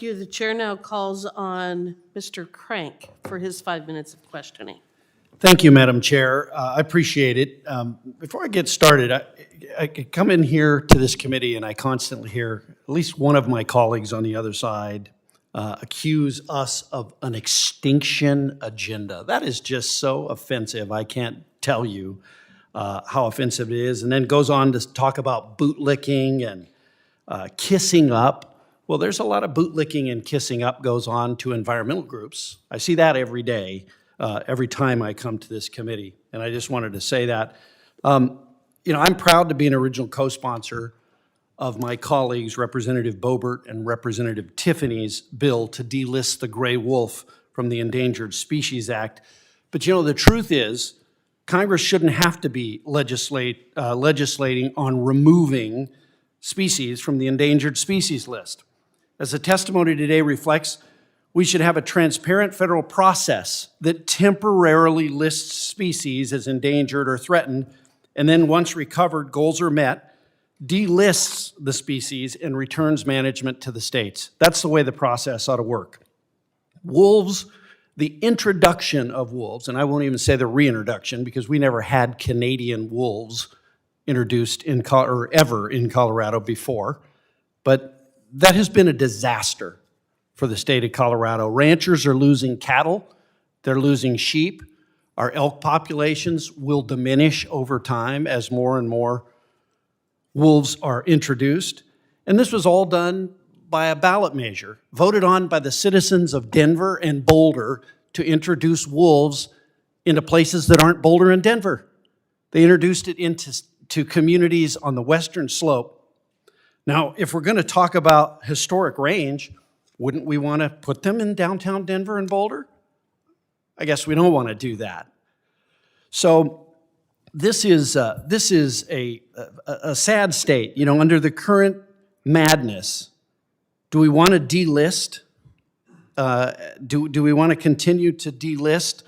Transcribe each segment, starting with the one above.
The chair now calls on Mr. Crank for his 5 minutes of questioning. Thank you, Madam Chair. I appreciate it. Before I get started, I come in here to this committee and I constantly hear at least one of my colleagues on the other side accuse us of an extinction agenda. That is just so offensive. I can't tell you how offensive it is. And then goes on to talk about bootlicking and kissing up. Well, there's a lot of bootlicking and kissing up goes on to environmental groups. I see that every day, every time I come to this committee, and I just wanted to say that. I'm proud to be an original co-sponsor of my colleagues, Representative Boebert and Representative Tiffany's bill to delist the gray wolf from the Endangered Species Act. But the truth is, Congress shouldn't have to be legislating on removing species from the endangered species list. As the testimony today reflects, we should have a transparent federal process that temporarily lists species as endangered or threatened, and then once recovered, goals are met, delists the species and returns management to the states. That's the way the process ought to work. Wolves, the introduction of wolves, and I won't even say the reintroduction because we never had Canadian wolves introduced ever in Colorado before, but that has been a disaster for the state of Colorado. Ranchers are losing cattle, they're losing sheep. Our elk populations will diminish over time as more and more wolves are introduced. And this was all done by a ballot measure, voted on by the citizens of Denver and Boulder to introduce wolves into places that aren't Boulder and Denver. They introduced it into communities on the western slope. Now, if we're going to talk about historic range, wouldn't we want to put them in downtown Denver and Boulder? I guess we don't want to do that. So this is a sad state. Under the current madness, do we want to delist? Do we want to continue to delist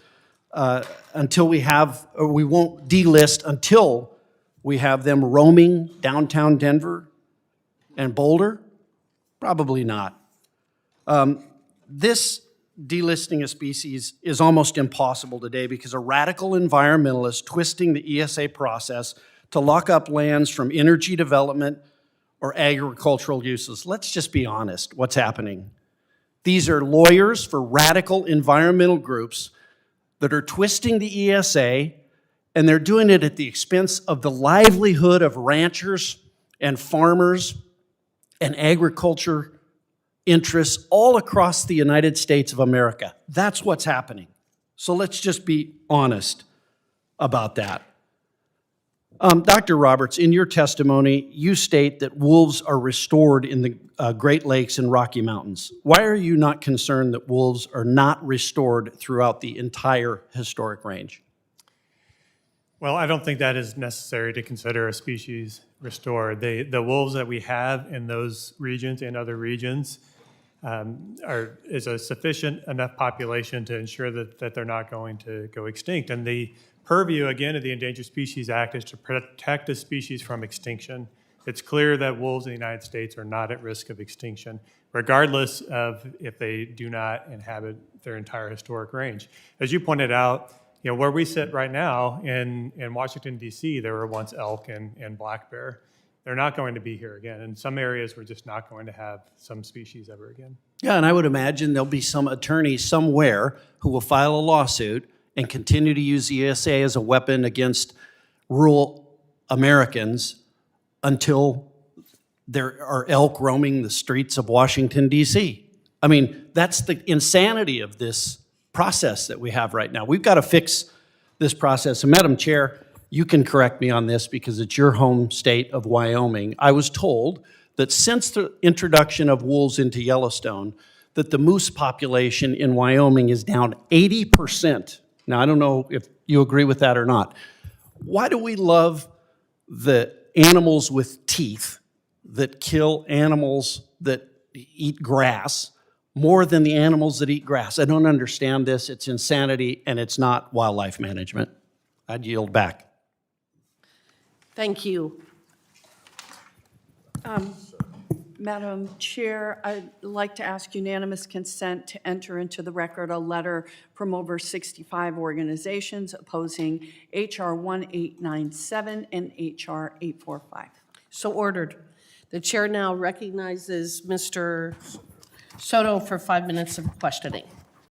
until we have, or we won't delist until we have them roaming downtown Denver and Boulder? Probably not. This delisting of species is almost impossible today because of radical environmentalists twisting the ESA process to lock up lands from energy development or agricultural uses. Let's just be honest, what's happening? These are lawyers for radical environmental groups that are twisting the ESA, and they're doing it at the expense of the livelihood of ranchers and farmers and agriculture interests all across the United States of America. That's what's happening. So let's just be honest about that. Dr. Roberts, in your testimony, you state that wolves are restored in the Great Lakes and Rocky Mountains. Why are you not concerned that wolves are not restored throughout the entire historic range? Well, I don't think that is necessary to consider a species restored. The wolves that we have in those regions and other regions is a sufficient enough population to ensure that they're not going to go extinct. And the purview, again, of the Endangered Species Act is to protect a species from extinction. It's clear that wolves in the United States are not at risk of extinction, regardless of if they do not inhabit their entire historic range. As you pointed out, where we sit right now in Washington, D.C., there were once elk and black bear. They're not going to be here again. In some areas, we're just not going to have some species ever again. Yeah, and I would imagine there'll be some attorney somewhere who will file a lawsuit and continue to use the ESA as a weapon against rural Americans until there are elk roaming the streets of Washington, D.C. I mean, that's the insanity of this process that we have right now. We've got to fix this process. And Madam Chair, you can correct me on this because it's your home state of Wyoming. I was told that since the introduction of wolves into Yellowstone, that the moose population in Wyoming is down 80%. Now, I don't know if you agree with that or not. Why do we love the animals with teeth that kill animals that eat grass more than the animals that eat grass? I don't understand this. It's insanity, and it's not wildlife management. I'd yield back. Thank you. Madam Chair, I'd like to ask unanimous consent to enter into the record a letter from over 65 organizations opposing H.R. 1897 and H.R. 845. So ordered. The chair now recognizes Mr. Soto for 5 minutes of questioning.